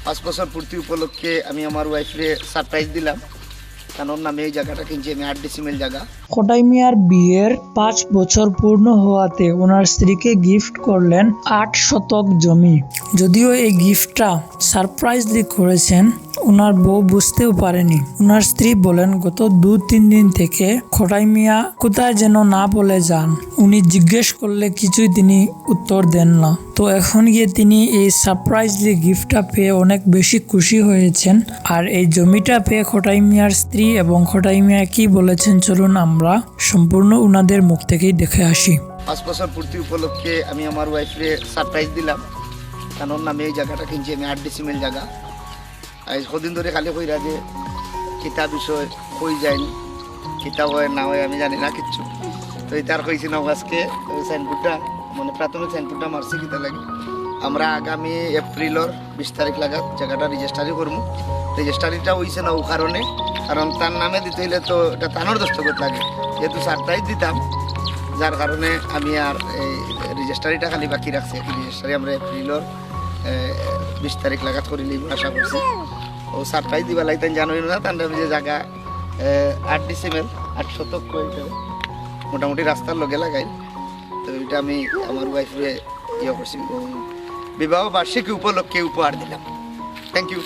5 বছর পূর্তি উপলক্ষে আমি আমার ওয়াইফরে সারপ্রাইজ দিলাম, কারণ ওর নামে এই জায়গাটা কিনছি আমি 8 ডিসিমেল জায়গা। খোটাই মিয়ার বিয়ের 5 বছর পূর্ণ হওয়াতে ওনার স্ত্রীকে গিফট করলেন 8 শতক জমি। যদিও এই গিফটটা সারপ্রাইজলি করেছেন, ওনার বউ বুঝতেও পারেনি। ওনার স্ত্রী বলেন গত 2-3 দিন থেকে খোটাই মিয়া কোথায় যেন না বলে যান। উনি জিজ্ঞেস করলে কিছুই তিনি উত্তর দেন না। তো এখন গিয়ে তিনি এই সারপ্রাইজলি গিফটটা পেয়ে অনেক বেশি খুশি হয়েছেন। আর এই জমিটা পেয়ে খোটাই মিয়ার স্ত্রী এবং খোটাই মিয়া কি বলেছেন চলুন আমরা সম্পূর্ণ উনাদের মুখ থেকেই দেখে আসি। 5 বছর পূর্তি উপলক্ষে আমি আমার ওয়াইফরে সারপ্রাইজ দিলাম, কারণ ওর নামে এই জায়গাটা কিনছি আমি 8 ডিসিমেল জায়গা। আজ কদিন ধরে খালি কইরা যে কিতাব বিষয় কই যায়নি, কিতাব হয় না হয় আমি জানি না কিচ্ছু। তো এটার কইছি না আজকে সাইনবোর্ডটা মানে প্রাথমিক সাইনবোর্ডটা মারছি কিতা লাগে। আমরা আগামী এপ্রিলের 20 তারিখ লাগাত জায়গাটা রেজিস্ট্রারি করবো। রেজিস্ট্রারিটা হইছে না ও কারণে, কারণ তার নামে দিতে হইলে তো এটা তানোর দস্তখত লাগে, যেহেতু সারপ্রাইজ দিতাম যার কারণে আমি আর এই রেজিস্ট্রারিটা খালি বাকি রাখছি। রেজিস্ট্রারি আমরা এপ্রিলের 20 তারিখ লাগাত করিলে আশা করছি। ও সারপ্রাইজ দিবা লাগতেন জানুয়ারি না, তার যে জায়গা 8 ডিসিমেল 8 শতক মোটামুটি রাস্তার লগে লাগাই। তো এটা আমি আমার ওয়াইফরে ইয়ে করছি, বিবাহ বার্ষিকী উপলক্ষে উপহার দিলাম। Thank you.